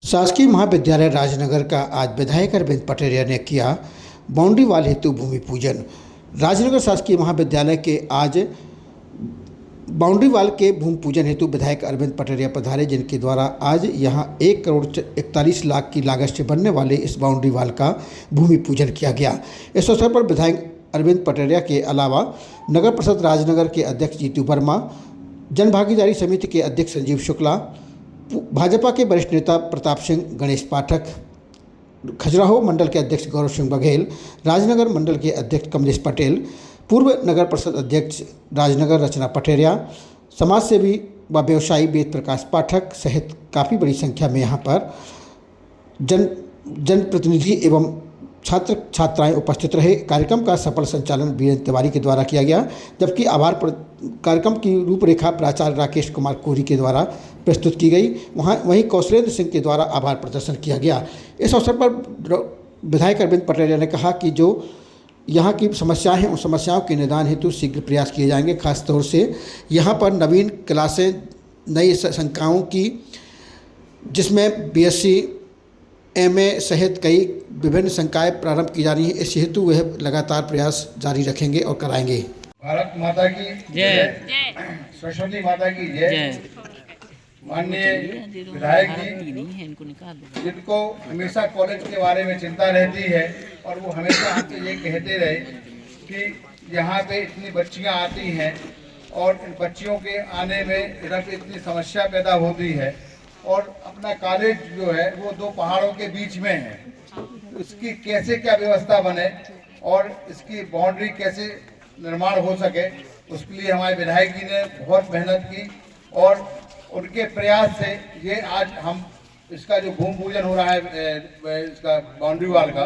शासकीय महाविद्यालय राजनगर का आज विधायक अरविंद पटेरिया ने किया बाउंड्री वाल हेतु भूमि पूजन। राजनगर शासकीय महाविद्यालय के आज बाउंड्री वाल के भूमि पूजन हेतु विधायक अरविंद पटेरिया पधारे, जिनके द्वारा आज यहां 1,41,00,000 की लागत से बनने वाले इस बाउंड्री वाल का भूमि पूजन किया गया। इस अवसर पर विधायक अरविंद पटेरिया के अलावा नगर परिषद राजनगर के अध्यक्ष जीतू वर्मा, जन भागीदारी समिति के अध्यक्ष संजीव शुक्ला, भाजपा के वरिष्ठ नेता प्रताप सिंह, गणेश पाठक, खजुराहो मंडल के अध्यक्ष गौरव सिंह बघेल, राजनगर मंडल के अध्यक्ष कमलेश पटेल, पूर्व नगर परिषद अध्यक्ष राजनगर रचना पटेरिया, समाज सेवी व व्यवसायी वेद प्रकाश पाठक सहित काफ़ी बड़ी संख्या में यहाँ पर जनप्रतिनिधि एवं छात्र छात्राएं उपस्थित रहे। कार्यक्रम का सफल संचालन वीरेंद्र तिवारी के द्वारा किया गया, जबकि कार्यक्रम की रूपरेखा प्राचार्य राकेश कुमार कोहरी के द्वारा प्रस्तुत की गई। वहीं कौशलेंद्र सिंह के द्वारा आभार प्रदर्शन किया गया। इस अवसर पर विधायक अरविंद पटेरिया ने कहा कि जो यहाँ की समस्याएं हैं, उन समस्याओं के निदान हेतु शीघ्र प्रयास किए जाएंगे। खासतौर से यहाँ पर नवीन क्लासें, नई संकायों की, जिसमें बीएससी, एमए सहित कई विभिन्न संकाय प्रारंभ की जा रही हैं। इस हेतु वह लगातार प्रयास जारी रखेंगे और कराएंगे। भारत माता की जय, सरस्वती माता की जय। माननीय विधायक जी, जिनको हमेशा कॉलेज के बारे में चिंता रहती है और वो हमेशा हमसे ये कहते रहे कि यहाँ पे इतनी बच्चियाँ आती हैं और इन बच्चियों के आने में इधर इतनी समस्या पैदा होती है और अपना कॉलेज जो है वो दो पहाड़ों के बीच में है, उसकी कैसे क्या व्यवस्था बने और इसकी बाउंड्री कैसे निर्माण हो सके, उसके लिए हमारे विधायक जी ने बहुत मेहनत की और उनके प्रयास से ये आज हम इसका जो भूमि पूजन हो रहा है इसका बाउंड्री वाल का,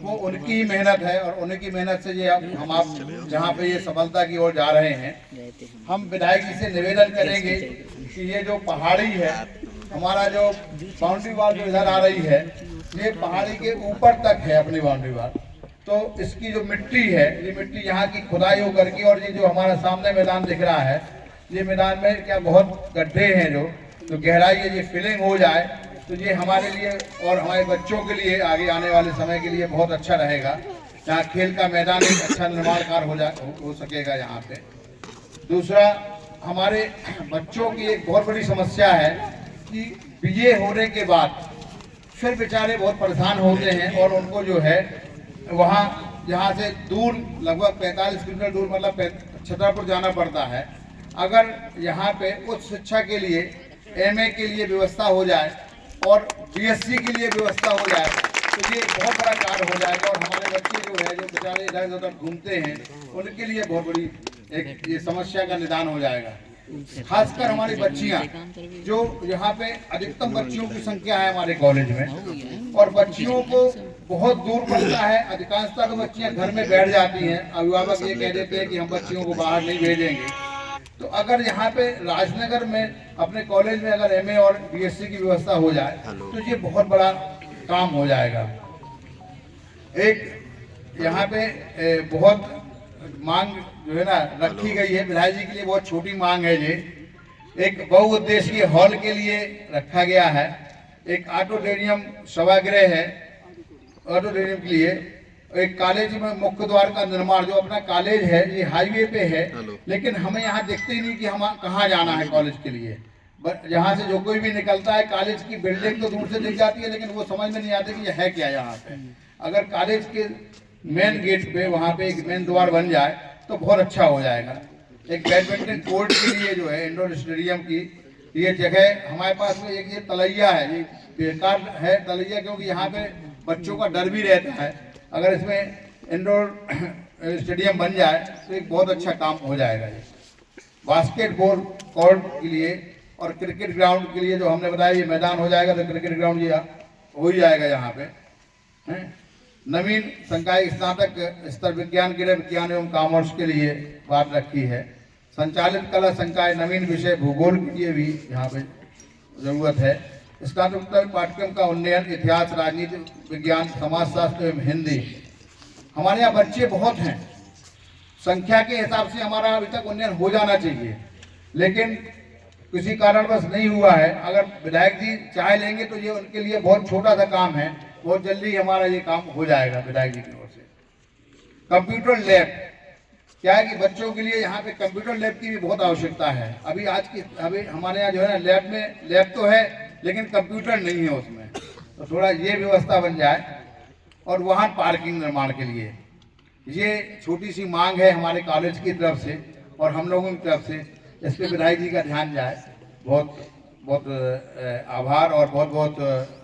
वो उनकी ही मेहनत है और उन्हीं की मेहनत से ये हम आप जहाँ पे ये सफलता की ओर जा रहे हैं। हम विधायक जी से निवेदन करेंगे कि ये जो पहाड़ी है, हमारा जो बाउंड्री वाल जो इधर आ रही है, ये पहाड़ी के ऊपर तक है अपनी बाउंड्री वाल, तो इसकी जो मिट्टी है, ये मिट्टी यहाँ की खुदाई हो करके, और ये जो हमारा सामने मैदान दिख रहा है, ये मैदान में क्या बहुत गड्ढे हैं, जो गहराई है, ये फिलिंग हो जाए तो ये हमारे लिए और हमारे बच्चों के लिए आगे आने वाले समय के लिए बहुत अच्छा रहेगा। यहाँ खेल का मैदान एक अच्छा निर्माण कार्य हो सकेगा यहाँ पे। दूसरा, हमारे बच्चों की एक बहुत बड़ी समस्या है कि बीए होने के बाद फिर बेचारे बहुत परेशान होते हैं और उनको जो है वहाँ यहाँ से दूर लगभग 45 किलोमीटर दूर, मतलब छतरपुर जाना पड़ता है। अगर यहाँ पे उच्च शिक्षा के लिए, एमए के लिए व्यवस्था हो जाए और बीएससी के लिए व्यवस्था हो जाए तो ये बहुत बड़ा कार्य हो जाएगा और हमारे बच्चे जो है, जो बेचारे इधर उधर घूमते हैं, उनके लिए बहुत बड़ी एक ये समस्या का निदान हो जाएगा। खासकर हमारी बच्चियां, जो यहाँ पे अधिकतम बच्चियों की संख्या है हमारे कॉलेज में, और बच्चियों को बहुत दूर पड़ता है। अधिकांशतः तो बच्चियां घर में बैठ जाती हैं, अभिभावक ये कह देते हैं कि हम बच्चियों को बाहर नहीं भेजेंगे। तो अगर यहाँ पे राजनगर में अपने कॉलेज में अगर एमए और बीएससी की व्यवस्था हो जाए तो ये बहुत बड़ा काम हो जाएगा। एक यहाँ पे बहुत मांग जो है ना रखी गई है, विधायक जी के लिए बहुत छोटी मांग है। ये एक बहुउद्देशीय हॉल के लिए रखा गया है, एक ऑडिटोरियम सभागृह है ऑडिटोरियम के लिए, एक कॉलेज में मुख्य द्वार का निर्माण। जो अपना कॉलेज है ये हाईवे पे है, लेकिन हमें यहाँ देखते ही नहीं कि हम कहाँ जाना है कॉलेज के लिए। यहाँ से जो कोई भी निकलता है, कॉलेज की बिल्डिंग तो दूर से दिख जाती है, लेकिन वो समझ में नहीं आती कि ये है क्या यहाँ पे। अगर कॉलेज के मेन गेट पे वहाँ पे एक मेन द्वार बन जाए तो बहुत अच्छा हो जाएगा। एक बैडमिंटन कोर्ट के लिए जो है, इंडोर स्टेडियम की ये जगह हमारे पास में एक ये तलैया है, ये बेकार है तलैया, क्योंकि यहाँ पे बच्चों का डर भी रहता है। अगर इसमें इंडोर स्टेडियम बन जाए तो एक बहुत अच्छा काम हो जाएगा। ये बास्केटबॉल कोर्ट के लिए और क्रिकेट ग्राउंड के लिए जो हमने बताया, ये मैदान हो जाएगा तो क्रिकेट ग्राउंड ये हो ही जाएगा यहाँ पे। नवीन संकाय स्नातक स्तर विज्ञान, गृह विज्ञान एवं कॉमर्स के लिए बात रखी है। संचालित कला संकाय नवीन विषय भूगोल के लिए भी यहाँ पे जरूरत है। स्नातकोत्तर पाठ्यक्रम का उन्नयन, इतिहास, राजनीति विज्ञान, समाजशास्त्र एवं हिंदी। हमारे यहाँ बच्चे बहुत हैं, संख्या के हिसाब से हमारा अभी तक उन्नयन हो जाना चाहिए, लेकिन किसी कारणवश नहीं हुआ है, अगर विधायक जी चाह लेंगे तो ये उनके लिए बहुत छोटा सा काम है, बहुत जल्दी हमारा ये काम हो जाएगा विधायक जी की ओर से। कंप्यूटर लैब, क्या है कि बच्चों के लिए यहाँ पे कंप्यूटर लैब की भी बहुत आवश्यकता है। अभी हमारे यहाँ जो है ना लैब तो है लेकिन कंप्यूटर नहीं है उसमें, तो थोड़ा ये व्यवस्था बन जाए। और वाहन पार्किंग निर्माण के लिए ये छोटी सी मांग है हमारे कॉलेज की तरफ से और हम लोगों की तरफ से, इस पर विधायक जी का ध्यान जाए। बहुत बहुत आभार और बहुत बहुत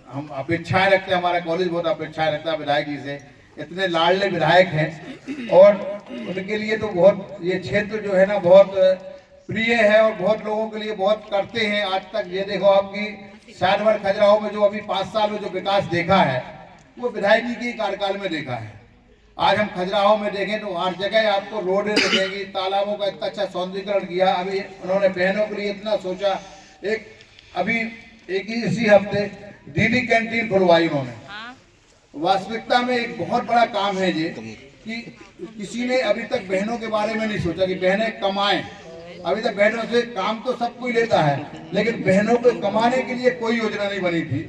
हम अपेक्षाएं रखते हैं, हमारा कॉलेज बहुत अपेक्षाएं रखता है विधायक जी से। इतने लाडले विधायक हैं और उनके लिए तो बहुत ये क्षेत्र जो है ना बहुत प्रिय है और बहुत लोगों के लिए बहुत करते हैं आज तक। ये देखो आपकी शाहनवर खजुराहो में जो अभी 5 साल में जो विकास देखा है वो विधायक जी के कार्यकाल में देखा है। आज हम खजुराहो में देखें तो हर जगह आपको रोडें दिखेंगी, तालाबों का इतना अच्छा सौंदर्यीकरण किया। अभी उन्होंने बहनों के लिए इतना सोचा, इसी हफ्ते दीदी कैंटीन खुलवाई उन्होंने। वास्तविकता में एक बहुत बड़ा काम है ये कि किसी ने अभी तक बहनों के बारे में नहीं सोचा कि बहनें कमाएं। अभी तक बहनों से काम तो सब कोई लेता है लेकिन बहनों को कमाने के लिए कोई योजना नहीं बनी थी।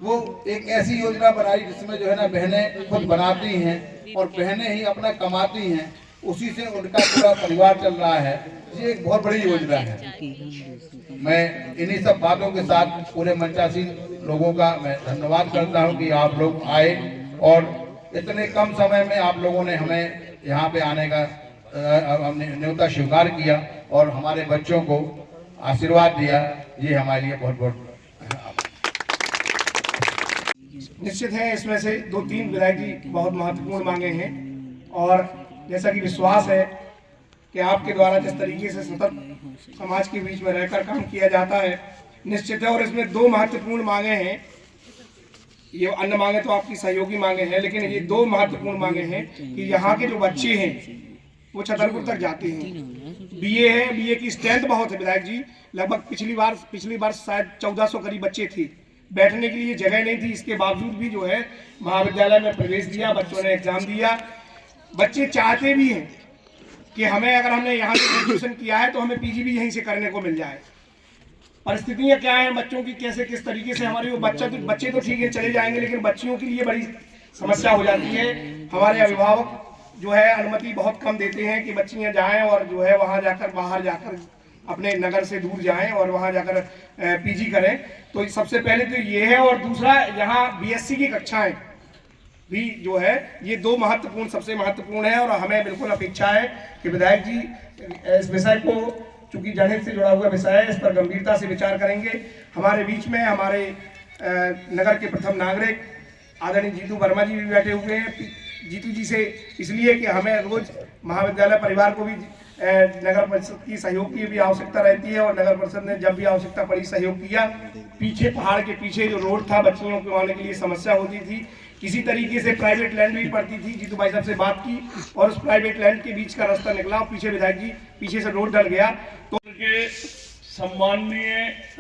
वो एक ऐसी योजना बनाई जिसमें जो है ना बहनें खुद बनाती हैं और बहनें ही अपना कमाती हैं, उसी से उनका पूरा परिवार चल रहा है। ये एक बहुत बड़ी योजना है। मैं इन्हीं सब बातों के साथ पूरे मंचासीन लोगों का मैं धन्यवाद करता हूं कि आप लोग आए और इतने कम समय में आप लोगों ने हमें यहाँ पे आने का हमने न्योता स्वीकार किया और हमारे बच्चों को आशीर्वाद दिया। ये हमारे लिए बहुत बहुत निश्चित है। इसमें से 2-3 विधायक जी बहुत महत्वपूर्ण मांगे हैं और जैसा कि विश्वास है कि आपके द्वारा जिस तरीके से सतत समाज के बीच में रहकर काम किया जाता है, निश्चित है। और इसमें 2 महत्वपूर्ण मांगे हैं। ये अन्य मांगे तो आपकी सहयोगी मांगे हैं, लेकिन ये 2 महत्वपूर्ण मांगे हैं कि यहाँ के जो बच्चे हैं वो छतरपुर तक जाते हैं। बीए है, बीए की स्ट्रेंथ बहुत है विधायक जी। लगभग पिछली बार शायद 1400 करीब बच्चे थे, बैठने के लिए जगह नहीं थी। इसके बावजूद भी जो है महाविद्यालय में प्रवेश दिया, बच्चों ने एग्जाम दिया। बच्चे चाहते भी हैं कि हमें अगर हमने यहाँ से ग्रेजुएशन किया है तो हमें पीजी भी यहीं से करने को मिल जाए। परिस्थितियाँ क्या हैं बच्चों की, कैसे किस तरीके से हमारे वो बच्चे तो ठीक है चले जाएंगे, लेकिन बच्चियों के लिए बड़ी समस्या हो जाती है। हमारे अभिभावक जो है अनुमति बहुत कम देते हैं कि बच्चियाँ जाएँ और जो है वहाँ जाकर बाहर जाकर अपने नगर से दूर जाएं और वहां जाकर पीजी करें। तो सबसे पहले तो ये है और दूसरा यहाँ बीएससी की कक्षाएं भी जो है, ये 2 महत्वपूर्ण सबसे महत्वपूर्ण है। और हमें बिल्कुल अपेक्षा है कि विधायक जी इस विषय को, चूंकि जनहित से जुड़ा हुआ विषय है, इस पर गंभीरता से विचार करेंगे। हमारे बीच में हमारे नगर के प्रथम नागरिक आदरणीय जीतू वर्मा जी भी बैठे हुए हैं। जीतू जी से इसलिए कि हमें रोज महाविद्यालय परिवार को भी नगर परिषद की सहयोग की भी आवश्यकता रहती है और नगर परिषद ने जब भी आवश्यकता पड़ी सहयोग किया। पीछे पहाड़ के पीछे जो रोड था, बच्चियों को आने के लिए समस्या होती थी, किसी तरीके से प्राइवेट लैंड भी पड़ती थी। जीतू भाई साहब से बात की और उस प्राइवेट लैंड के बीच का रास्ता निकला और पीछे विधायक जी पीछे से रोड डल गया। तो सम्माननीय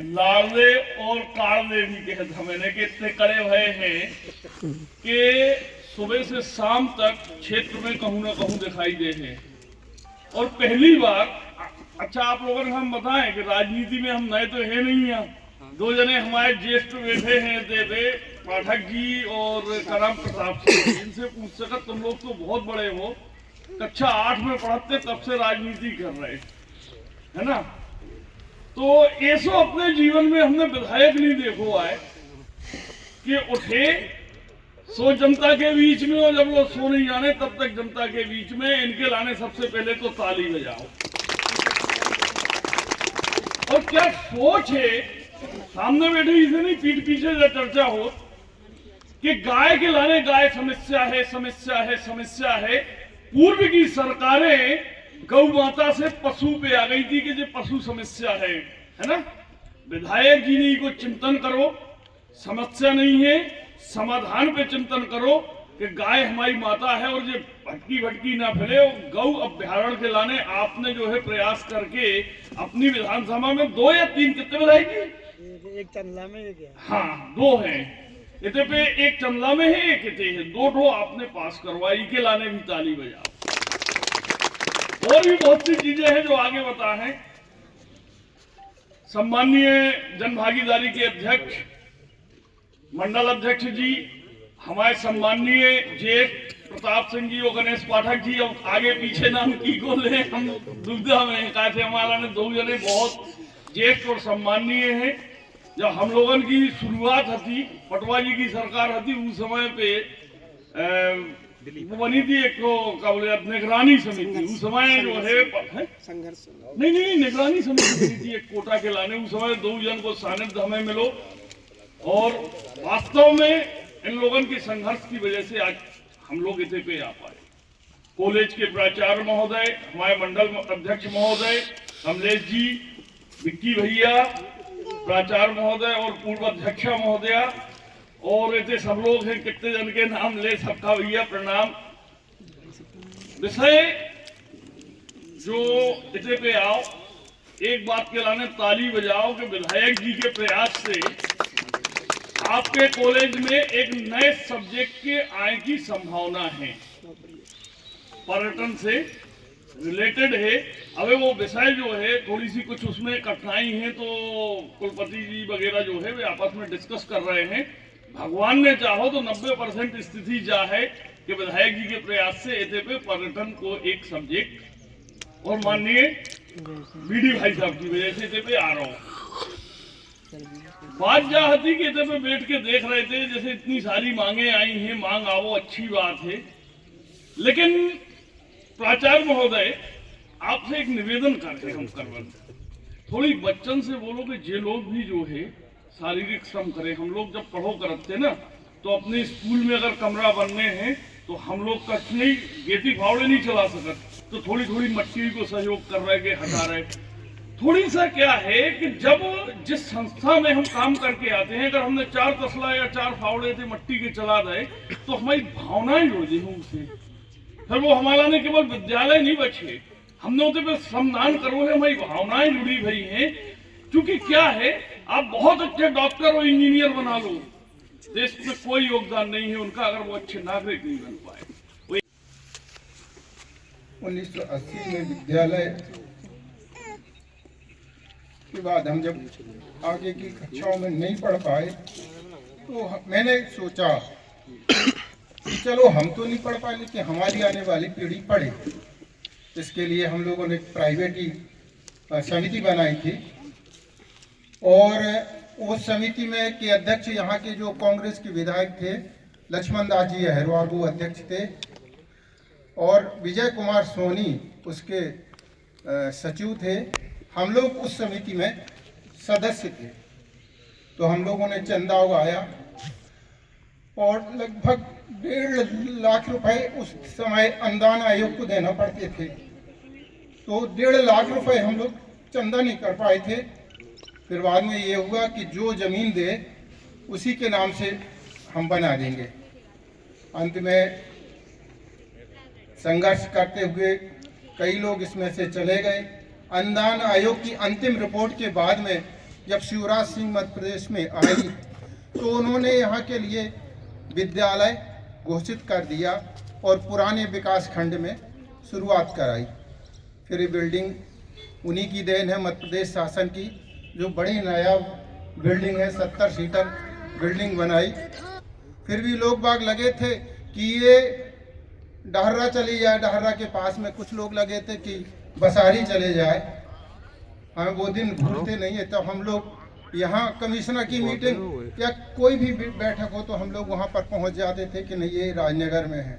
लाड़ले और काड़ले भी कहते हमने के इतने कड़े भय हैं कि सुबह से शाम तक क्षेत्र में कहूँ ना कहूँ दिखाई दे हैं। और पहली बार, अच्छा आप लोगों ने हम बताएं कि राजनीति में हम नए तो है नहीं हैं। 2 जने हमारे ज्येष्ठ बैठे हैं, देवे पाठक जी और करम प्रताप सिंह। इनसे पूछ सका तुम लोग तो बहुत बड़े हो, कक्षा 8 में पढ़ते तब से राजनीति कर रहे है ना। तो ऐसो अपने जीवन में हमने विधायक नहीं देखो आए कि उठे सो जनता के बीच में, और जब लोग सो नहीं जाने तब तक जनता के बीच में इनके लाने सबसे पहले तो ताली बजाओ। और क्या सोच है, सामने बैठे इसे नहीं पीठ पीछे जो चर्चा हो कि गाय के लाने गाय समस्या है, समस्या है, समस्या है। पूर्व की सरकारें गौ माता से पशु पे आ गई थी कि ये पशु समस्या है ना। विधायक जी ने को चिंतन करो, समस्या नहीं है, समाधान पे चिंतन करो कि गाय हमारी माता है और ये भटकी भटकी ना फैले। गौ अभ्यारण्य के लाने आपने जो है प्रयास करके अपनी विधानसभा में 2 या 3 कितने विधायक जी? एक चंदला में है क्या? हाँ 2 हैं इतने पे, एक चंदला में है, एक इतने है। 2 आपने पास करवाई के लाने भी ताली बजाओ। और भी बहुत सी चीजें हैं जो आगे बता है। सम्माननीय जनभागीदारी के अध्यक्ष, मंडल अध्यक्ष जी, हमारे सम्माननीय जेठ प्रताप सिंह जी और गणेश पाठक जी, अब आगे पीछे नाम की को ले हम दुविधा में कहा थे, हमारा ने दो जने बहुत ज्येष्ठ और सम्माननीय हैं। जब हम लोगों की शुरुआत थी, पटवा जी की सरकार थी, उस समय पे वो बनी थी एक तो क्या बोले निगरानी समिति, उस समय जो है संघर्ष नहीं निगरानी समिति बनी थी एक कोटा के लाने, उस समय 2 जन को सानिध्य हमें मिलो और वास्तव में इन लोगों के संघर्ष की वजह से आज हम लोग इतने पे आ पाए। कॉलेज के प्राचार्य महोदय, हमारे मंडल अध्यक्ष महोदय कमलेश जी, विक्की भैया, प्राचार्य महोदय और पूर्व अध्यक्षा महोदया और ऐसे सब लोग हैं, कितने जन के नाम ले सबका भैया प्रणाम। विषय जो इतने पे आओ, एक बात के लाने ताली बजाओ कि विधायक जी के प्रयास से आपके कॉलेज में एक नए सब्जेक्ट के आने की संभावना है, पर्यटन से रिलेटेड है। अबे वो विषय जो है थोड़ी सी कुछ उसमें कठिनाई है, तो कुलपति जी वगैरह जो है वे आपस में डिस्कस कर रहे हैं। भगवान ने चाहो तो 90% स्थिति जा है कि विधायक जी के प्रयास से एते पे पर्यटन को एक सब्जेक्ट और माननीय बीडी भाई साहब की वजह से एते पे आ रहा हूँ। बात जा थी कि एते पे बैठ के देख रहे थे, जैसे इतनी सारी मांगे आई हैं, मांग आवो अच्छी बात है, लेकिन प्राचार्य महोदय आपसे एक निवेदन करते हम करवन, थोड़ी बच्चन से बोलो कि जे लोग भी जो है शारीरिक श्रम करें। हम लोग जब पढ़ो करते ना तो अपने स्कूल में अगर कमरा बनने हैं तो हम लोग कछ नहीं गेटी फावड़े नहीं चला सकते, तो थोड़ी थोड़ी मट्टी को सहयोग कर रहे के हटा रहे। थोड़ी सा क्या है कि जब जिस संस्था में हम काम करके आते हैं, अगर हमने 4 तसला या 4 फावड़े थे मट्टी के चला दे तो हमारी भावनाएं जुड़ गई हैं उनसे। फिर वो हमारा ने केवल विद्यालय नहीं बचे, हमने उसे पे श्रमदान करो है, हमारी भावनाएं जुड़ी हुई हैं। क्योंकि क्या है, आप बहुत अच्छे डॉक्टर और इंजीनियर बना लो, देश में कोई योगदान नहीं है उनका अगर वो अच्छे नागरिक नहीं बन पाए। 1980 में विद्यालय के बाद हम जब आगे की कक्षाओं में नहीं पढ़ पाए तो मैंने सोचा कि चलो हम तो नहीं पढ़ पाए लेकिन हमारी आने वाली पीढ़ी पढ़े। इसके लिए हम लोगों ने प्राइवेट ही समिति बनाई थी और उस समिति में के अध्यक्ष यहाँ के जो कांग्रेस के विधायक थे लक्ष्मण दास जी अहरवार वो अध्यक्ष थे और विजय कुमार सोनी उसके सचिव थे। हम लोग उस समिति में सदस्य थे। तो हम लोगों ने चंदा उगाया और लगभग 1.5 लाख रुपए उस समय अनुदान आयोग को देना पड़ते थे, तो 1.5 लाख रुपए हम लोग चंदा नहीं कर पाए थे। फिर बाद में ये हुआ कि जो जमीन दे उसी के नाम से हम बना देंगे। अंत में संघर्ष करते हुए कई लोग इसमें से चले गए। अनुदान आयोग की अंतिम रिपोर्ट के बाद में जब शिवराज सिंह मध्य प्रदेश में आई तो उन्होंने यहाँ के लिए विद्यालय घोषित कर दिया और पुराने विकास खंड में शुरुआत कराई। फिर ये बिल्डिंग उन्हीं की देन है, मध्य प्रदेश शासन की, जो बड़ी नायाब बिल्डिंग है, 70 सीटर बिल्डिंग बनाई। फिर भी लोग बाग लगे थे कि ये डहर्रा चली जाए, डहर्रा के पास में कुछ लोग लगे थे कि बसारी चले जाए। हमें वो दिन भूलते नहीं है। तब हम लोग यहाँ कमिश्नर की मीटिंग या कोई भी बैठक हो तो हम लोग वहाँ पर पहुँच जाते थे कि नहीं ये राजनगर में है,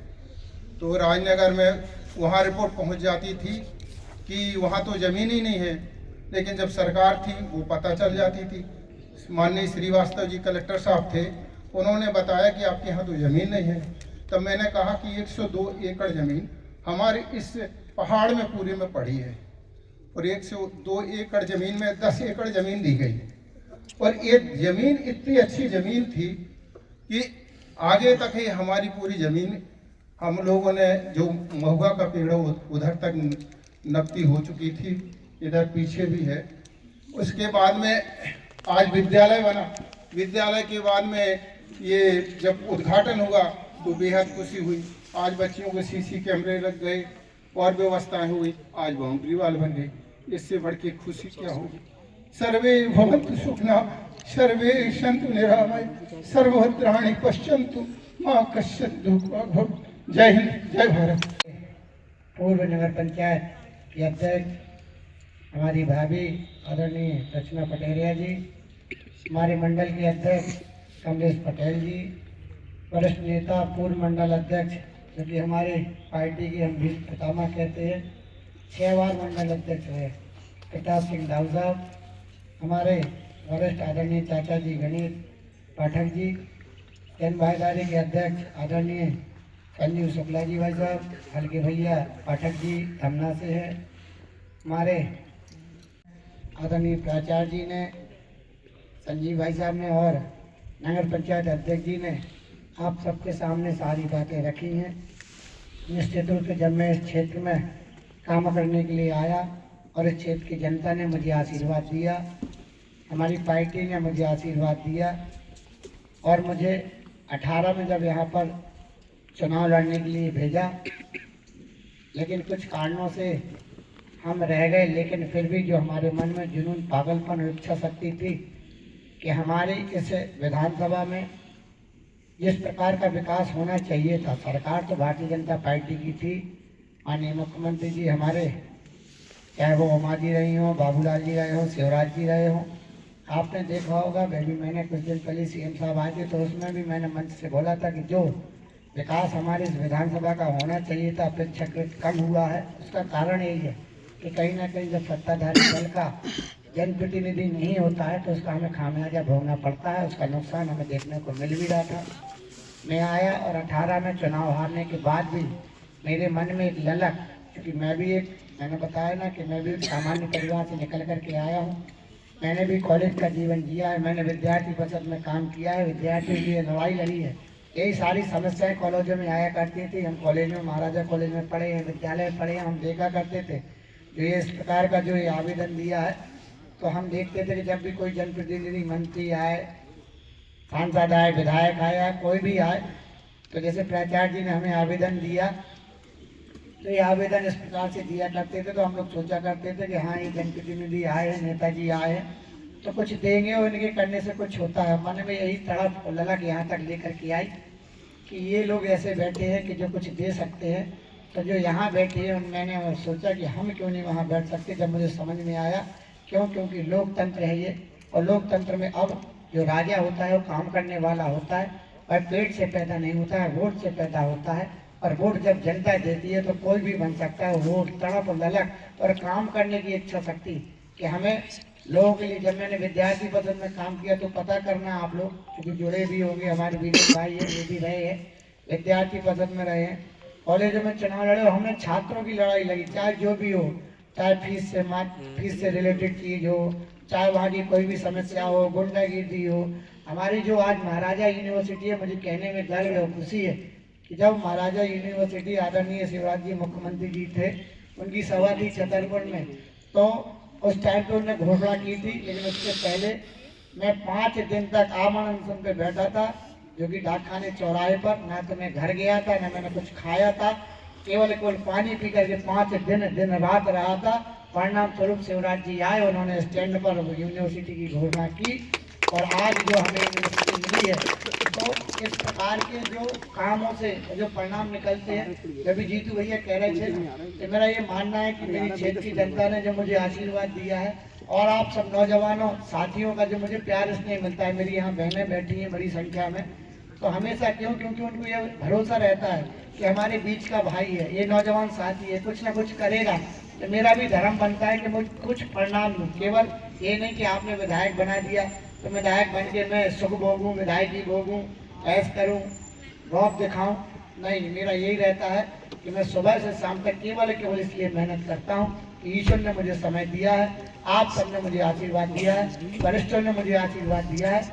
तो राजनगर में वहाँ रिपोर्ट पहुँच जाती थी कि वहाँ तो ज़मीन ही नहीं है। लेकिन जब सरकार थी वो पता चल जाती थी। माननीय श्रीवास्तव जी कलेक्टर साहब थे, उन्होंने बताया कि आपके यहाँ तो ज़मीन नहीं है। तब मैंने कहा कि 102 एकड़ ज़मीन हमारे इस पहाड़ में पूरे में पड़ी है और 102 एकड़ ज़मीन में 10 एकड़ ज़मीन दी गई और ये ज़मीन इतनी अच्छी ज़मीन थी कि आगे तक ही हमारी पूरी ज़मीन हम लोगों ने जो महुआ का पेड़ उधर तक नपती हो चुकी थी, इधर पीछे भी है। उसके बाद में आज विद्यालय बना। विद्यालय के बाद में ये जब उद्घाटन हुआ तो बेहद खुशी हुई। आज बच्चियों को सीसी कैमरे लग गए और व्यवस्थाएं हुई, आज बाउंड्री वाल बन गई। इससे बढ़ के खुशी क्या होगी। सर्वे भवन्तु सुखिनः सर्वे सन्तु निरामय सर्वभद्राणि पश्यन्तु मां कश्चित् दुःखभाग् भवेत्। जय हिंद, जय भारत। पूर्व नगर पंचायत की अध्यक्ष हमारी भाभी आदरणीय रचना पटेरिया जी, हमारे मंडल के अध्यक्ष कमलेश पटेल जी, वरिष्ठ नेता पूर्व मंडल अध्यक्ष जो कि हमारे पार्टी के हम भीष्म पितामह कहते हैं, 6 बार मंडल अध्यक्ष रहे प्रताप सिंह दाऊ साहब, हमारे वरिष्ठ आदरणीय चाचा जी गणेश पाठक जी, जन भाईदारी के अध्यक्ष आदरणीय संजीव शुक्ला जी भाई साहब, हल्के भैया पाठक जी धमना से है, हमारे आदरणीय प्राचार्य जी ने, संजीव भाई साहब ने और नगर पंचायत अध्यक्ष जी ने आप सबके सामने सारी बातें रखी हैं। निश्चित रूप से जब मैं इस क्षेत्र में काम करने के लिए आया और इस क्षेत्र की जनता ने मुझे आशीर्वाद दिया, हमारी पार्टी ने मुझे आशीर्वाद दिया और मुझे 18 में जब यहाँ पर चुनाव लड़ने के लिए भेजा, लेकिन कुछ कारणों से हम रह गए। लेकिन फिर भी जो हमारे मन में जुनून, पागलपन और इच्छा शक्ति थी कि हमारी इस विधानसभा में जिस प्रकार का विकास होना चाहिए था, सरकार तो भारतीय जनता पार्टी की थी, माननीय मुख्यमंत्री जी हमारे, चाहे वो उमा जी रही हों, बाबूलाल जी रहे हों, शिवराज जी रहे हों, आपने देखा होगा बेबी मैंने कुछ दिन पहले सीएम साहब आए थे तो उसमें भी मैंने मंच से बोला था कि जो विकास हमारी इस विधानसभा का होना चाहिए था अपेक्षाकृत कम हुआ है। उसका कारण यही है कि कहीं ना कहीं जब सत्ताधारी दल का जनप्रतिनिधि नहीं होता है तो उसका हमें खामियाजा भोगना पड़ता है, उसका नुकसान हमें देखने को मिल भी रहा था। मैं आया और 18 में चुनाव हारने के बाद भी मेरे मन में एक ललक, क्योंकि मैंने बताया ना कि मैं भी एक सामान्य परिवार से निकल कर के आया हूँ, मैंने भी कॉलेज का जीवन जिया है, मैंने विद्यार्थी परिषद में काम किया है, विद्यार्थियों के लिए लड़ाई लड़ी है। यही सारी समस्याएं कॉलेजों में आया करती थी। हम कॉलेज में महाराजा कॉलेज में पढ़े हैं, विद्यालय में पढ़े हैं, हम देखा करते थे जो ये इस प्रकार का जो ये आवेदन दिया है तो हम देखते थे कि जब भी कोई जनप्रतिनिधि, मंत्री आए, सांसद आए, विधायक आया, कोई भी आए, तो जैसे प्राचार्य जी ने हमें आवेदन दिया तो ये आवेदन इस प्रकार से दिया करते थे तो हम लोग सोचा करते थे कि हाँ ये जनप्रतिनिधि आए हैं, नेताजी आए हैं तो कुछ देंगे और इनके करने से कुछ होता है। मन में यही तड़प और ललक यहाँ तक लेकर के आई कि ये लोग ऐसे बैठे हैं कि जो कुछ दे सकते हैं, तो जो यहाँ बैठे हैं मैंने सोचा कि हम क्यों नहीं वहाँ बैठ सकते। जब मुझे समझ में आया क्योंकि लोकतंत्र है ये, और लोकतंत्र में अब जो राजा होता है वो काम करने वाला होता है और पेट से पैदा नहीं होता है, वोट से पैदा होता है। और वोट जब जनता देती है तो कोई भी बन सकता है। वोट, तड़प, ललक और काम करने की इच्छा शक्ति कि हमें लोगों के लिए, जब मैंने विद्यार्थी परिषद में काम किया तो पता करना आप लोग क्योंकि जुड़े भी होंगे, हमारे बीजेपी भाई है ये भी रहे हैं, विद्यार्थी परिषद में रहे हैं, कॉलेजों में चुनाव लड़े, हमने छात्रों की लड़ाई लगी, चाहे जो भी हो, चाहे फीस से रिलेटेड चीज़ हो, चाहे वहाँ की कोई भी समस्या हो, गुंडागिर्दी हो। हमारी जो आज महाराजा यूनिवर्सिटी है, मुझे कहने में गर्व और खुशी है कि जब महाराजा यूनिवर्सिटी आदरणीय शिवराज जी मुख्यमंत्री जी थे, उनकी सभा थी छतरपुर में, तो उस टाइम पे उन्होंने घोषणा की थी। लेकिन उससे पहले मैं 5 दिन तक आमरण अनशन पे बैठा था, जो कि डाकखाने चौराहे पर। ना तो मैं घर गया था, ना मैंने कुछ खाया था, केवल पानी पी करके 5 दिन रात रहा था। परिणाम स्वरूप शिवराज जी आए, उन्होंने स्टैंड पर यूनिवर्सिटी की घोषणा की और आज जो हमें यूनिवर्सिटी मिली है, तो इस प्रकार के जो कामों से जो परिणाम निकलते हैं, जब भी जीतू भैया कह रहे थे, तो मेरा ये मानना है कि मेरी क्षेत्र की जनता ने जो मुझे आशीर्वाद दिया है और आप सब नौजवानों साथियों का जो मुझे प्यार स्नेह मिलता है, मेरी यहाँ बहनें बैठी हैं बड़ी संख्या में, तो हमेशा क्योंकि उनको ये भरोसा रहता है कि हमारे बीच का भाई है, ये नौजवान साथी है, कुछ ना कुछ करेगा। तो मेरा भी धर्म बनता है कि मुझे कुछ परिणाम दूँ। केवल ये नहीं कि आपने विधायक बना दिया तो विधायक बन के मैं सुख भोगूँ, विधायकी भोगूँ, ऐश करूँ, रौब दिखाऊँ, नहीं। मेरा यही रहता है कि मैं सुबह से शाम तक केवल इसलिए मेहनत करता हूँ कि ईश्वर ने मुझे समय दिया है, आप सबने मुझे आशीर्वाद दिया है, वरिष्ठों ने मुझे आशीर्वाद दिया है,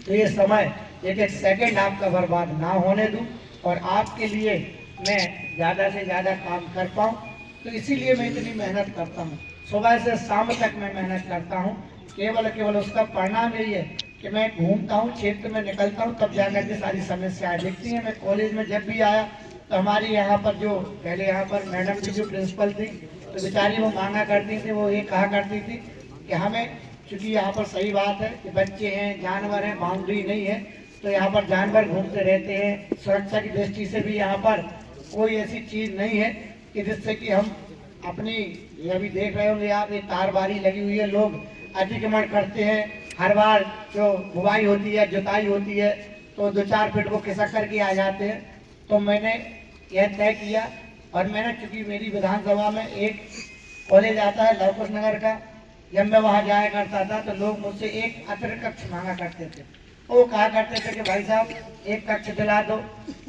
तो ये समय एक सेकंड आपका बर्बाद ना होने दूं और आपके लिए मैं ज़्यादा से ज़्यादा काम कर पाऊँ। तो इसीलिए मैं इतनी मेहनत करता हूँ, सुबह से शाम तक मैं मेहनत करता हूँ। केवल उसका परिणाम यही है कि मैं घूमता हूँ, क्षेत्र में निकलता हूँ, तब जाकर के सारी समस्याएं दिखती हैं। मैं कॉलेज में जब भी आया तो हमारी यहाँ पर जो पहले यहाँ पर मैडम की जो प्रिंसिपल थी, तो बेचारी वो मांगा करती थी, वो ये कहा करती थी कि हमें क्योंकि यहाँ पर सही बात है कि बच्चे हैं, जानवर हैं, बाउंड्री नहीं है, तो यहाँ पर जानवर घूमते रहते हैं। सुरक्षा की दृष्टि से भी यहाँ पर कोई ऐसी चीज़ नहीं है कि जिससे कि हम अपनी, ये अभी देख रहे होंगे आप, ये तारबारी लगी हुई है, लोग अतिक्रमण करते हैं। हर बार जो बुवाई होती है, जुताई होती है, तो 2-4 फीट को खिसक करके आ जाते हैं। तो मैंने यह तय किया, और मैंने, चूँकि मेरी विधानसभा में एक कॉलेज आता है लवकुश नगर का, जब मैं वहाँ जाया करता था तो लोग मुझसे एक अतिरिक्त कक्ष मांगा करते थे। वो कहा करते थे कि भाई साहब एक कक्ष दिला दो,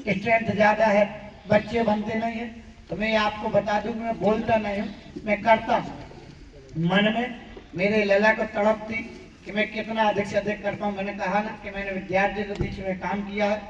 स्ट्रेंथ ज़्यादा है, बच्चे बनते नहीं हैं। तो मैं आपको बता दूं कि मैं बोलता नहीं हूँ, मैं करता हूँ। मन में मेरे लला को तड़प थी कि मैं कितना अधिक से अधिक कर पाऊँ। मैंने कहा ना कि मैंने विद्यार्थियों के बीच में काम किया है,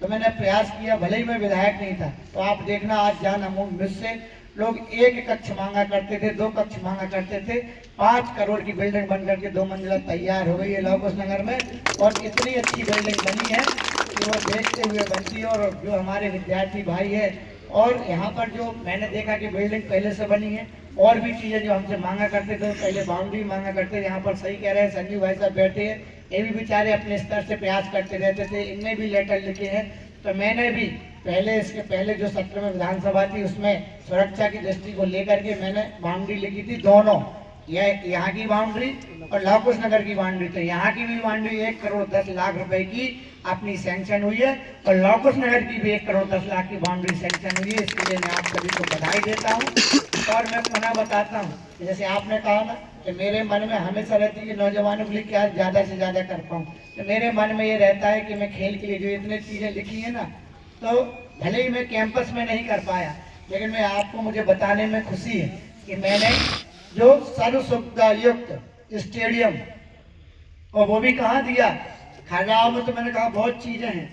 तो मैंने प्रयास किया, भले ही मैं विधायक नहीं था। तो आप देखना आज जान अमूल मुझसे लोग एक कक्ष मांगा करते थे, 2 कक्ष मांगा करते थे। 5 करोड़ की बिल्डिंग बन करके 2 मंजिला तैयार हो गई है लवकुश नगर में, और इतनी अच्छी बिल्डिंग बनी है कि वो देखते हुए बनती है। और जो हमारे विद्यार्थी भाई है, और यहाँ पर जो मैंने देखा कि बिल्डिंग पहले से बनी है, और भी चीज़ें जो हमसे मांगा करते थे, पहले बाउंड्री मांगा करते थे। यहाँ पर सही कह रहे हैं संजीव भाई साहब बैठे हैं, ये भी बेचारे अपने स्तर से प्रयास करते रहते थे, इनने भी लेटर लिखे हैं। तो मैंने भी पहले, इसके पहले जो सत्र में विधानसभा थी उसमें सुरक्षा की दृष्टि को लेकर के मैंने बाउंड्री लिखी थी, दोनों, यह यहाँ की बाउंड्री और लवकुश नगर की बाउंड्री। तो यहाँ की भी बाउंड्री 1 करोड़ 10 लाख रुपए की अपनी सैंक्शन हुई है, और लवकुश नगर की भी 1 करोड़ 10 लाख की बाउंड्री सैंक्शन हुई है। इसके लिए मैं आप सभी को बधाई देता हूँ। और मैं पुनः बताता हूँ, जैसे आपने कहा ना कि मेरे मन में हमेशा रहती है कि नौजवानों के लिए क्या ज़्यादा से ज़्यादा कर पाऊँ, तो मेरे मन में ये रहता है कि मैं खेल के लिए जो इतनी चीज़ें लिखी है ना, तो भले ही मैं कैंपस में नहीं कर पाया, लेकिन मैं आपको, मुझे बताने में खुशी है कि मैंने जो सर्व सुविधा युक्त स्टेडियम, और वो भी कहाँ दिया, खजुराहो में। तो मैंने कहा बहुत चीज़ें हैं,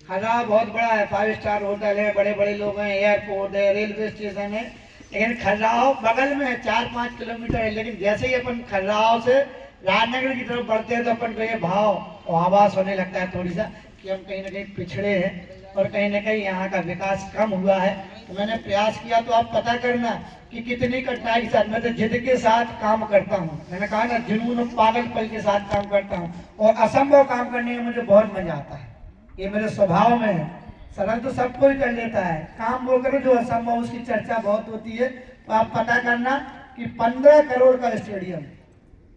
खजुराहो बहुत बड़ा है, 5 स्टार होटल है, बड़े बड़े लोग हैं, एयरपोर्ट है, रेलवे स्टेशन है, लेकिन खजुराहो बगल में है, 4-5 किलोमीटर है। लेकिन जैसे ही अपन खजुराहो से राजनगर की तरफ बढ़ते हैं तो अपन को ये भाव और आभास होने लगता है थोड़ी सा कि हम कहीं ना कहीं पिछड़े हैं, और कहीं ना कहीं यहाँ का विकास कम हुआ है। तो मैंने प्रयास किया, तो आप पता करना कि कितनी कठिनाई के साथ, मैं तो जिद के साथ काम करता हूँ। मैंने कहा ना, जुनून और पागलपन के साथ काम करता हूँ, और असंभव काम करने में मुझे बहुत मजा आता है, ये मेरे स्वभाव में है। सरल तो सब कोई कर लेता है, काम वो करो जो असंभव, उसकी चर्चा बहुत होती है। तो आप पता करना कि 15 करोड़ का स्टेडियम,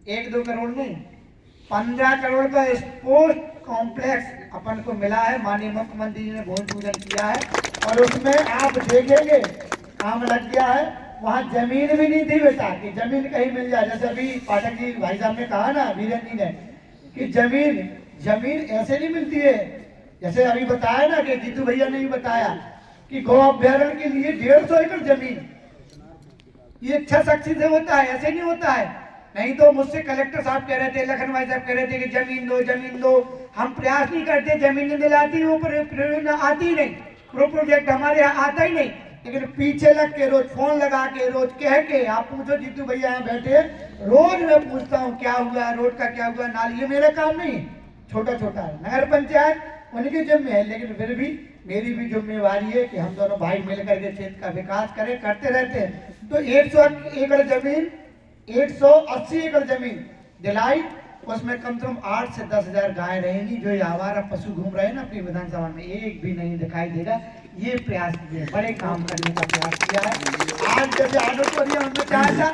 1-2 करोड़ नहीं, 15 करोड़ का स्पोर्ट्स कॉम्प्लेक्स अपन को मिला है। माननीय मुख्यमंत्री जी ने भूमि पूजन किया है, और उसमें आप देखेंगे काम लग गया है। वहाँ जमीन भी नहीं थी बेटा कि जमीन कहीं मिल जाए, जैसे अभी पाठक जी भाई साहब ने कहा ना, वीरेंद्र जी ने, कि जमीन ऐसे नहीं मिलती है। जैसे अभी बताया ना कि जीतू भैया ने भी बताया कि गौ अभ्यारण्य के लिए 150 एकड़ जमीन, ये इच्छा शक्ति से होता है, ऐसे नहीं होता है। नहीं तो मुझसे कलेक्टर साहब कह रहे थे, लखन भाई साहब कह रहे थे कि जमीन दो। हम प्रयास नहीं करते, जमीन नहीं दिलाती, वो आती नहीं, प्रोजेक्ट हमारे यहाँ आता ही नहीं। लेकिन पीछे लग के, रोज फोन लगा के, रोज कह के, आप पूछो जीतू भैया यहाँ बैठे, रोज मैं पूछता हूँ क्या हुआ, रोड का क्या हुआ, नाली। ये मेरा काम नहीं, छोटा छोटा है, नगर पंचायत उनकी जिम्मे है, लेकिन फिर भी मेरी भी जिम्मेवारी है कि हम दोनों भाई मिलकर के क्षेत्र का विकास करें, करते रहते हैं। तो 180 एकड़ जमीन दिलाई, उसमें कम से कम 8 से 10 हजार गाय रहेंगी। जो ये आवारा पशु घूम रहे हैं ना अपनी विधानसभा में, एक भी नहीं दिखाई देगा। ये प्रयास किए, बड़े काम करने का प्रयास किया है। आज जैसे ऑडिटोरियम हमने चाहा था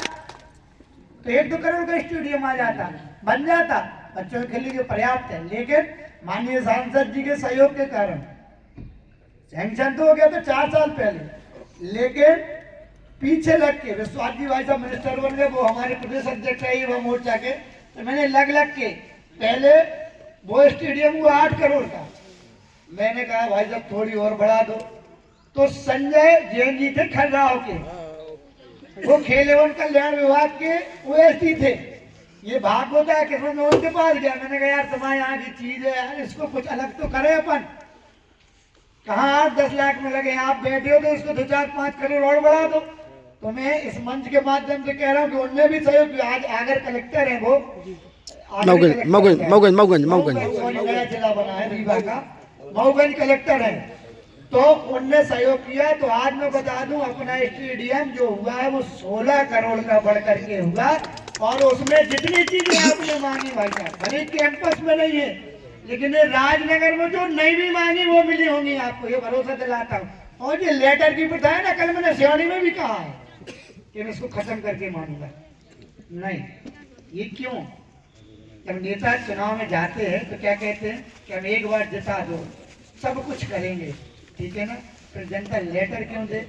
तो 1-2 करोड़ का स्टेडियम आ जाता, बन जाता, बच्चों के लिए पर्याप्त है। लेकिन माननीय सांसद जी के सहयोग के कारण सैंक्शन तो हो गया था 4 साल पहले, लेकिन पीछे लग के विश्वास जी भाई साहब मिनिस्टर बन गए, वो हमारे प्रदेश अध्यक्ष है युवा मोर्चा के, तो मैंने लग के पहले वो स्टेडियम हुआ 8 करोड़ का, मैंने कहा भाई साहब थोड़ी और बढ़ा दो। तो संजय जैन जी थे खजुराहो के, वो खेल एवं कल्याण विभाग के ओएसडी थे। ये भाग होता है कि मैं उनके पास गया, मैंने कहा यार तुम्हारे यहाँ की चीज है यार, इसको कुछ अलग तो करें अपन। कहाँ 8-10 लाख में लगे, आप बैठे हो तो इसको 2-4-5 करोड़ और बढ़ा दो। तो मैं इस मंच के माध्यम से कह रहा हूँ कि उनने भी सहयोग किया। आज अगर कलेक्टर है वो मऊगंज जिला बना है रीवा का, मऊगंज कलेक्टर है, तो उनने सहयोग किया। तो आज मैं बता दूं अपना स्टेडियम जो हुआ है वो 16 करोड़ का बढ़ करके हुआ, और उसमें जितनी चीजें आपने मांगी भाई साहब, भले कैंपस में नहीं है, लेकिन ये राजनगर में जो नहीं भी मांगी वो मिली होंगी आपको, ये भरोसा दिलाता हूँ। और ये लेटर की प्रथा है ना, कल मैंने सियानी में भी कहा है कि मैं इसको खत्म करके मानूंगा नहीं। ये क्यों? जब नेता चुनाव में जाते हैं तो क्या कहते हैं कि हम एक बार जिता दो, सब कुछ करेंगे, ठीक है ना, फिर जनता लेटर क्यों दे?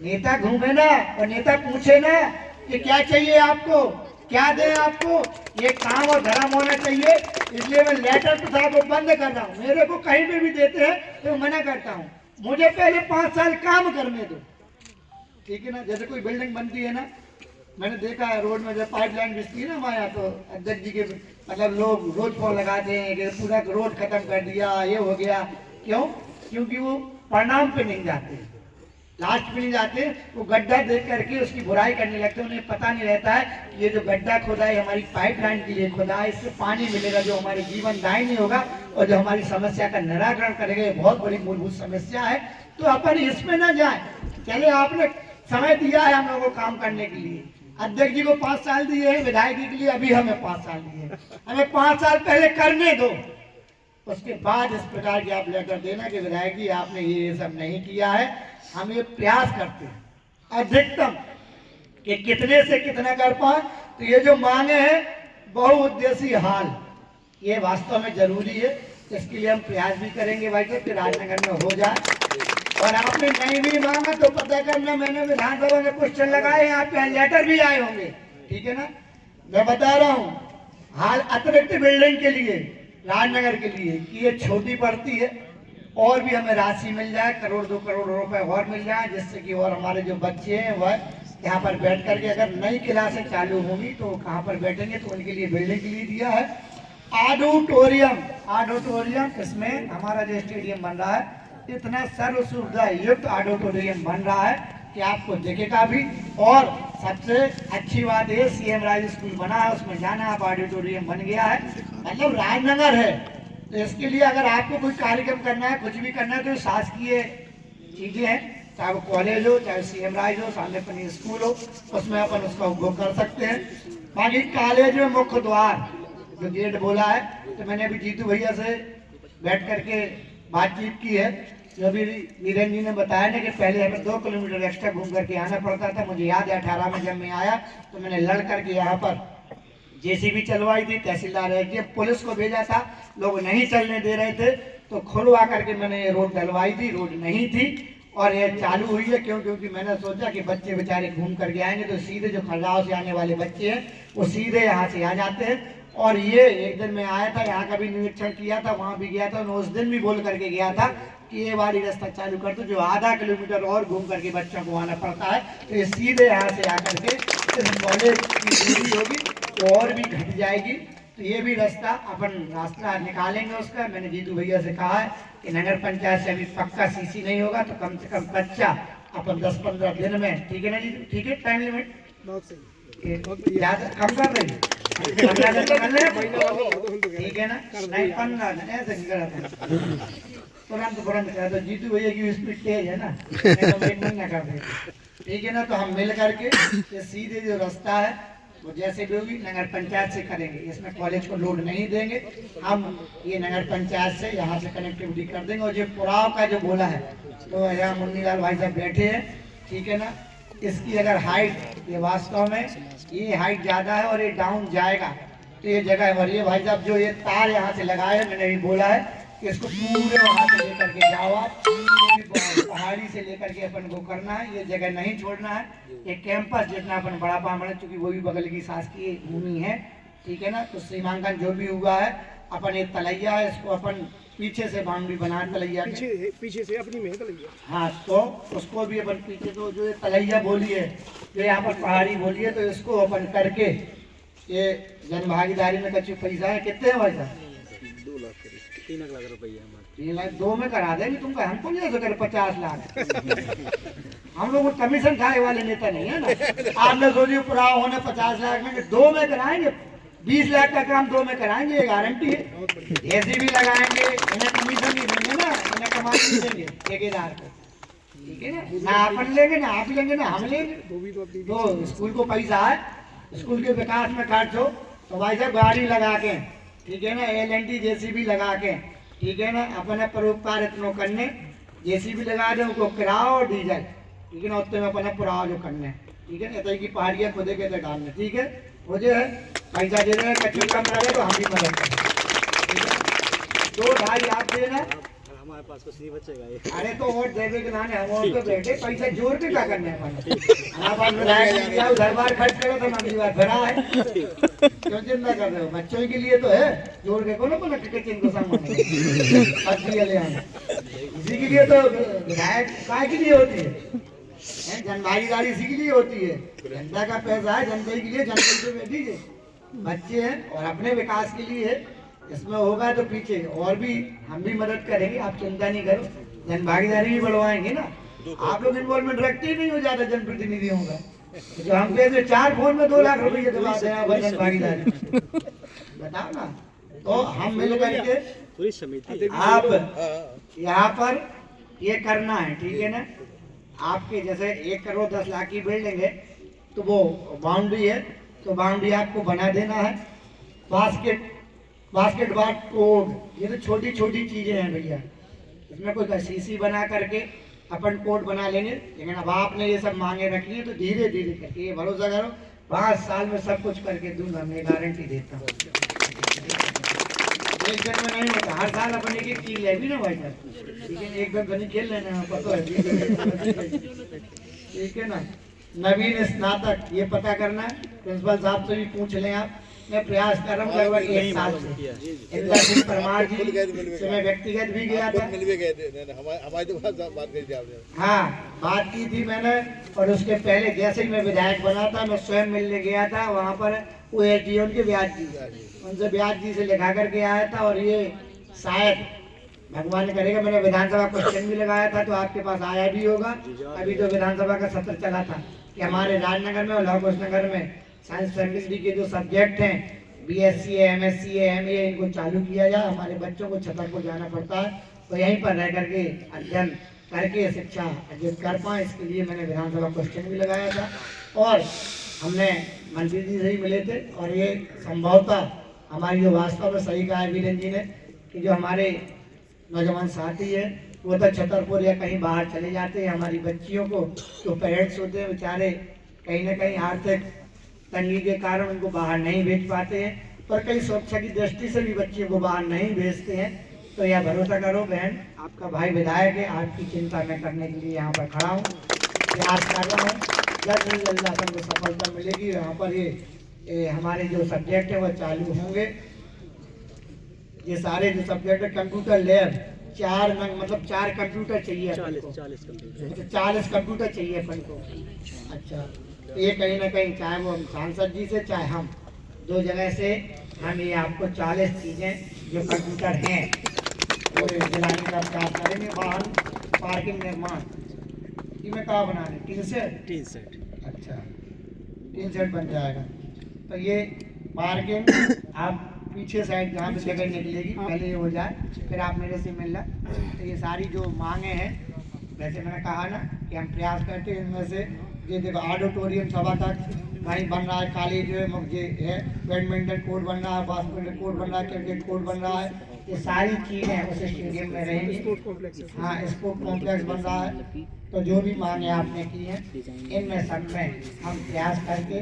नेता घूमे ना और नेता पूछे ना कि क्या चाहिए आपको, क्या दे आपको, ये काम और धर्म होना चाहिए। इसलिए मैं लेटर प्रथा को बंद कर रहा हूँ। मेरे को कहीं पे भी देते हैं तो मना करता हूँ, मुझे पहले 5 साल काम करने दो, ठीक है ना। जैसे कोई बिल्डिंग बनती है ना, मैंने देखा है रोड में जब पाइपलाइन बिछती है ना हमारे, तो अध्यक्ष जी के मतलब लोग रोज फोन लगाते हैं कि पूरा रोड खत्म कर दिया, ये हो गया। क्यों? क्योंकि वो परिणाम पे नहीं जाते, लास्ट पे नहीं जाते, वो गड्ढा देख करके उसकी बुराई करने लगते हैं। उन्हें पता नहीं रहता है कि ये जो गड्ढा खोदा है हमारी पाइपलाइन के लिए खोदा है, इससे पानी मिलेगा जो हमारे जीवन दायिनी होगा और जो हमारी समस्या का निराकरण करेगा। ये बहुत बड़ी मूलभूत समस्या है, तो अपन इसमें ना जाए। चले आपने समय दिया है हम लोगों को काम करने के लिए, अध्यक्ष जी को 5 साल दिए हैं, विधायक जी के लिए अभी हमें 5 साल दिए, हमें 5 साल पहले करने दो, उसके बाद इस प्रकार की आप लेटर देना कि विधायक जी आपने ये सब नहीं किया है। हम ये प्रयास करते हैं अधिकतम कि कितने से कितना कर पाए। तो ये जो मांगे हैं बहुउद्देशीय हाल, ये वास्तव में जरूरी है, इसके लिए हम प्रयास भी करेंगे भाई साहब कि राजनगर में हो जाए। और आपने नहीं भी मांगा तो पता करना, मैंने विधानसभा में क्वेश्चन लगाए, आपके लेटर भी आए होंगे, ठीक है ना। मैं बता रहा हूँ हाल अतिरिक्त बिल्डिंग के लिए राजनगर के लिए कि ये छोटी पड़ती है, और भी हमें राशि मिल जाए, 1 करोड़ 2 करोड़ रुपए और मिल जाए, जिससे कि और हमारे जो बच्चे हैं वह यहाँ पर बैठ करके अगर नई क्लासें चालू होंगी तो कहाँ पर बैठेंगे, तो उनके लिए बिल्डिंग के लिए दिया है। ऑडिटोरियम इसमें हमारा जो स्टेडियम बन रहा है, इतना सर्व सुविधा युक्त ऑडिटोरियम बन रहा है कि आपको दिखेगा भी। और सबसे अच्छी बात है सीएम राज स्कूल बना है, उसमें जाना आप, ऑडिटोरियम बन गया है, मतलब राजनगर है। तो इसके लिए अगर आपको कोई कार्यक्रम करना है, कुछ भी करना है, तो शासकीय चीजें हैं, चाहे वो कॉलेज हो, चाहे सीएम राज हो, सामने अपनी स्कूल हो, उसमें अपन उसका उपयोग कर सकते हैं। बाकी कॉलेज में मुख्य द्वार जो गेट बोला है, तो मैंने अभी जीतू भैया से बैठ करके बातचीत की है। जो भी वीरेंद्र जी ने बताया ना कि पहले हमें 2 किलोमीटर एक्स्ट्रा घूम करके आना पड़ता था। मुझे याद है 18 में जब मैं आया तो मैंने लड़ करके यहाँ पर जेसीबी चलवाई थी, तहसीलदार है, पुलिस को भेजा था, लोग नहीं चलने दे रहे थे, तो खुलवा करके मैंने ये रोड डलवाई थी। रोड नहीं थी और ये चालू हुई है। क्यों? क्योंकि मैंने सोचा कि बच्चे बेचारे घूम करके आएंगे तो सीधे जो खड़गांव से आने वाले बच्चे हैं वो सीधे यहाँ से आ जाते हैं। और ये एक दिन मैं आया था, यहाँ का भी निरीक्षण किया था, वहाँ भी गया था, मैं उस दिन भी बोल करके गया था कि ये वाली रास्ता चालू कर दो, जो आधा किलोमीटर और घूम करके बच्चों को आना पड़ता है, तो ये सीधे यहाँ से आकर के इस कॉलेज की दूरी होगी तो और भी घट जाएगी। तो ये भी रास्ता अपन रास्ता निकालेंगे उसका। मैंने जीतू भैया से कहा है कि नगर पंचायत से अभी पक्का सीसी नहीं होगा तो कम से कम कच्चा अपन 10-15 दिन में, ठीक है ना जी, ठीक है, टाइम लिमिट कम कर रही, ठीक है ना, नहीं 15 दिन ऐसे नहीं करा तुरंत करा। तो जीतू भैया की स्पीड तेज है ना, नहीं कर रहे, ठीक है ना। तो हम मिल करके ये सीधे जो रास्ता है वो जैसे भी होगी नगर पंचायत से करेंगे, इसमें कॉलेज को लोड नहीं देंगे, हम ये नगर पंचायत से यहाँ से कनेक्टिविटी कर देंगे। और जो पुराव का जो बोला है, तो यहाँ मुन्नीलाल भाई साहब बैठे हैं, ठीक है ना, इसकी अगर हाइट, ये वास्तव में ये हाइट ज़्यादा है और ये डाउन जाएगा तो ये जगह है। और ये भाई साहब जो ये तार यहाँ से लगाए हैं, मैंने भी बोला है कि इसको पूरे वहाँ से लेकर के जाओ आप, पहाड़ी से लेकर के अपन को करना है, ये जगह नहीं छोड़ना है। ये कैंपस जितना अपन बड़ा पामड़, चूँकि वो भी बगल की शासकीय भूमि है, ठीक है ना, तो सीमांकन जो भी हुआ है अपन, ये तलैया है, इसको अपन पीछे से बाउंड्री बना तलैया पीछे से अपनी में तलैया, हाँ, तो उसको भी अपन पीछे, तो जो ये तलैया बोली है, जो यहाँ पर पहाड़ी बोली है, तो इसको अपन करके ये जन भागीदारी में कच्चे पैसा है, कितने है भाई साहब? 3 लाख रुपया हमारे, 3 लाख 2 में करा देंगे तुमको, हमको नहीं हो 50 लाख। हम लोग कमीशन खाए वाले नेता नहीं है ना। आपने सोचिए पुराव होने 50 लाख में, 2 में कराएंगे, 20 लाख का काम 2 में कराएंगे, ये गारंटी है। ऐसी भी लगाएंगे, इन्हें कमीशन नहीं देंगे ना, इन्हें कमाई नहीं देंगे ठेकेदार को, ठीक है ना, ना अपन लेंगे, ना आप लेंगे, ना हम लेंगे। तो स्कूल को पैसा है, स्कूल के विकास में खर्च हो तो भाई साहब गाड़ी लगा के, ठीक है ना, LNT JCB लगा के, ठीक है ना, अपने परोपकार इतनो करने, JCB लगा दे उनको किराया और डीजल, ठीक है ना, उतने में अपने पुरावा जो करने, ठीक है, इतने की पहाड़ियाँ खुदे के डालने, ठीक है, वो जो है पैसा दे रहे हैं, कच्ची कम रहे तो हम भी मदद करें, ठीक है, 2-2.5 आप देना, हमारे पास कुछ नहीं बचेगा ये। अरे तो वोट देवे के नाने हम वोट पे बैठे, पैसा जोड़ के क्या करने हैं अपन विधायक दिया उधर बार खर्च करो तो अगली बार भरा है, क्यों चिंता कर रहे हो? बच्चों के लिए तो है, जोड़ के को ना बोला कि चिंता सामान ले आए, इसी के लिए तो विधायक काय के लिए होती है, जन भागीदारी इसी के लिए होती है, जनता का पैसा है, जनता के लिए, जनता से बैठिए, बच्चे हैं और अपने विकास के लिए इसमें होगा तो पीछे और भी हम भी मदद करेंगे, आप चिंता नहीं करो, जन भागीदारी भी बढ़वाएंगे ना, आप लोग इन्वॉल्वमेंट रखते ही नहीं हो ज्यादा जनप्रतिनिधियों का, जो हम कहते 4 फोन में 2 लाख रुपये दबा दें जन भागीदारी, बताओ ना, तो हम मिल करके पूरी समिति आप यहाँ पर ये करना है, ठीक है ना, आपके जैसे 1 करोड़ 10 लाख की बिल्डिंग है तो वो बाउंड्री है, तो बाउंड्री आपको बना देना है, बास्केटबॉल कोड, ये तो छोटी छोटी चीजें हैं भैया, इसमें कोई सीसी बना करके अपन कोड बना लेंगे, लेकिन अब आपने ये सब मांगे रखी है तो धीरे धीरे करके, ये भरोसा करो 5 साल में सब कुछ करके दूंगा, मैं गारंटी देता हूँ, एक दिन में नहीं होता, हर साल अपन एक चीज ले भी ना भाई साहब, ठीक है, एक दिन बनी खेल लेना पता है, ठीक है ना। नवीन स्नातक ये पता करना है, प्रिंसिपल साहब से भी पूछ लें आप, मैं प्रयास कर रहा हूँ लगभग 1 साल से, इंद्र सिंह परमार जी से मैं व्यक्तिगत भी गया था, हमारी तो बात करी थी आपने, हाँ बात की थी मैंने, और उसके पहले जैसे ही मैं विधायक बना था मैं स्वयं मिलने गया था, वहाँ पर वो एसडीओ उनके ब्याज जी, उनसे ब्याज जी से लिखा करके आया था, और ये शायद भगवान करेगा मैंने विधानसभा क्वेश्चन भी लगाया था तो आपके पास आया भी होगा, अभी तो विधानसभा का सत्र चला था कि हमारे राजनगर में और लौकुश नगर में साइंस फैकल्टी के जो सब्जेक्ट हैं BSc है, MSc है, MA है, इनको चालू किया जाए, हमारे बच्चों को छतरपुर जाना पड़ता है तो यहीं पर रह करके अध्ययन करके शिक्षा अर्जित कर पाएँ, इसके लिए मैंने विधानसभा क्वेश्चन भी लगाया था, और हमने मंत्री जी से ही मिले थे, और ये संभवतः हमारी जो वास्तव में सही कहा है वीरेंद्र जी ने कि जो हमारे नौजवान साथी है वो तो छतरपुर या कहीं बाहर चले जाते हैं, हमारी बच्चियों को जो पेरेंट्स होते हैं बेचारे कहीं ना कहीं आर्थिक तंगी के कारण उनको बाहर नहीं भेज पाते हैं, पर कई सुरक्षा की दृष्टि से भी बच्चियों को बाहर नहीं भेजते हैं, तो यह भरोसा करो बहन, आपका भाई विधायक है, आपकी चिंता मैं करने के लिए यहाँ पर खड़ा हूँ, प्रयास कर रहा हूँ, जल्द से जल्द आपको सफलता मिलेगी, यहाँ पर ये हमारे जो सब्जेक्ट है वो चालू होंगे, ये सारे जो सब्जेक्ट है, कंप्यूटर लैब 4 कंप्यूटर चाहिए अपन को, 40 कंप्यूटर चाहिए अपन को, अच्छा ये कहीं ना कहीं चाहे वो सांसद जी से चाहे हम 2 जगह से हम ये आपको 40 चीज़ें जो कंप्यूटर हैं वो दिलाने का प्रयास करेंगे। वाहन पार्किंग निर्माण में कहा बना रहे 3 सेट, अच्छा 3 सेट बन जाएगा, तो ये पार्किंग आप पीछे साइड जहाँ पे जगह निकलेगी पहले ये हो जाए, फिर आप मेरे से मिलना, तो ये सारी जो मांगे हैं वैसे मैंने कहा ना कि हम प्रयास करते हैं, इनमें से ये देखो ऑडिटोरियम सभा तक वहीं बन रहा है, कॉलेज मुझे है, बैडमिंटन कोर्ट बन रहा है, बास्केटबॉल कोर्ट बन रहा है, क्रिकेट कोर्ट बन रहा है, ये सारी चीज़ें उस स्टेडियम में रहेंगी, हाँ स्पोर्ट कॉम्प्लेक्स बन रहा है, तो जो भी मांगे आपने की हैं इनमें सब में हम प्रयास करके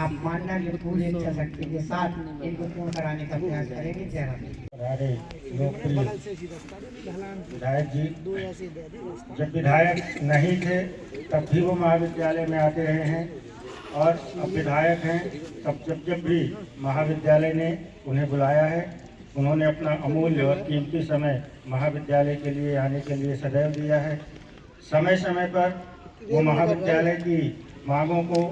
आप मानना कि पूरी इच्छा शक्ति के साथ इनको पूर्ण कराने का प्रयास करेंगे। जय हमारे लोकप्रिय विधायक जी जब विधायक नहीं थे तब भी वो महाविद्यालय में आते रहे हैं, और अब विधायक हैं तब जब भी महाविद्यालय ने उन्हें बुलाया है, उन्होंने अपना अमूल्य और कीमती समय महाविद्यालय के लिए आने के लिए सदैव दिया है। समय समय पर वो महाविद्यालय की मांगों को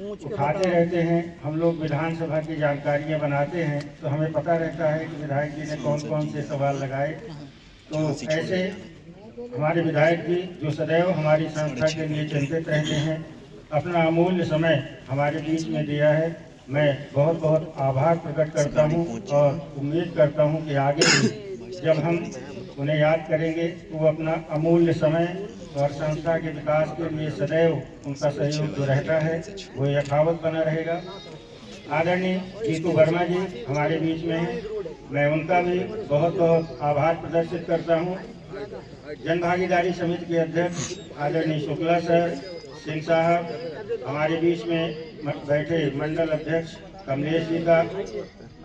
उठाते रहते हैं, हम लोग विधानसभा की जानकारियाँ बनाते हैं तो हमें पता रहता है कि विधायक जी ने कौन कौन से सवाल लगाए, तो ऐसे हमारे विधायक जी जो सदैव हमारी संस्था के लिए चिंतित रहते हैं, अपना अमूल्य समय हमारे बीच में दिया है, मैं बहुत बहुत आभार प्रकट करता हूं और उम्मीद करता हूं कि आगे भी जब हम उन्हें याद करेंगे। वो अपना अमूल्य समय और संस्था के विकास के लिए सदैव उनका सहयोग जो रहता है वो यथावत बना रहेगा। आदरणीय जीतू वर्मा जी हमारे बीच में हैं, मैं उनका भी बहुत बहुत आभार प्रदर्शित करता हूँ। जन भागीदारी समिति के अध्यक्ष आदरणीय शुक्ला सर, सिंह साहब, हमारे बीच में बैठे मंडल अध्यक्ष कमलेश जी का,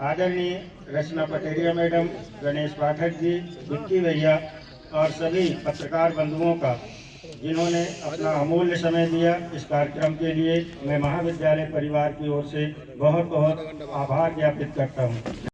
आदरणीय रचना पटेरिया मैडम, गणेश पाठक जी, विक्की भैया और सभी पत्रकार बंधुओं का जिन्होंने अपना अमूल्य समय दिया इस कार्यक्रम के लिए, मैं महाविद्यालय परिवार की ओर से बहुत बहुत आभार ज्ञापित करता हूँ।